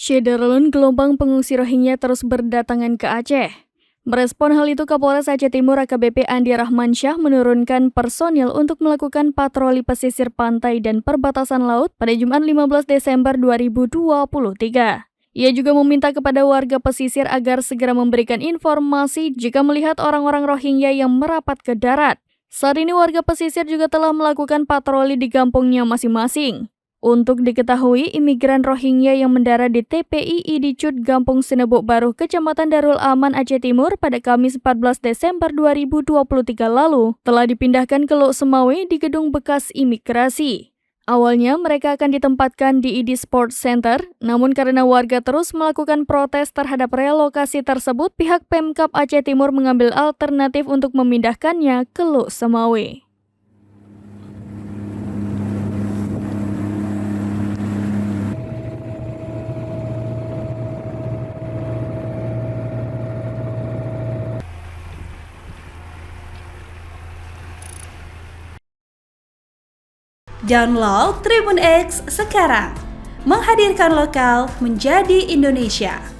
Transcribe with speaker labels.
Speaker 1: Syederlun gelombang pengungsi Rohingya terus berdatangan ke Aceh. Merespon hal itu, Kapolres Aceh Timur AKBP Andi Rahmansyah menurunkan personil untuk melakukan patroli pesisir pantai dan perbatasan laut pada Jumat 15 Desember 2023. Ia juga meminta kepada warga pesisir agar segera memberikan informasi jika melihat orang-orang Rohingya yang merapat ke darat. Saat ini warga pesisir juga telah melakukan patroli di kampungnya masing-masing. Untuk diketahui, imigran Rohingya yang mendarat di TPII di Cut Gampung Sinebuk Baru, Kecamatan Darul Aman, Aceh Timur pada Kamis 14 Desember 2023 lalu telah dipindahkan ke Lok Semawe di gedung bekas imigrasi. Awalnya mereka akan ditempatkan di ID Sports Center, namun karena warga terus melakukan protes terhadap relokasi tersebut, pihak Pemkab Aceh Timur mengambil alternatif untuk memindahkannya ke Lok Semawe.
Speaker 2: Download Tribun X sekarang, menghadirkan lokal menjadi Indonesia.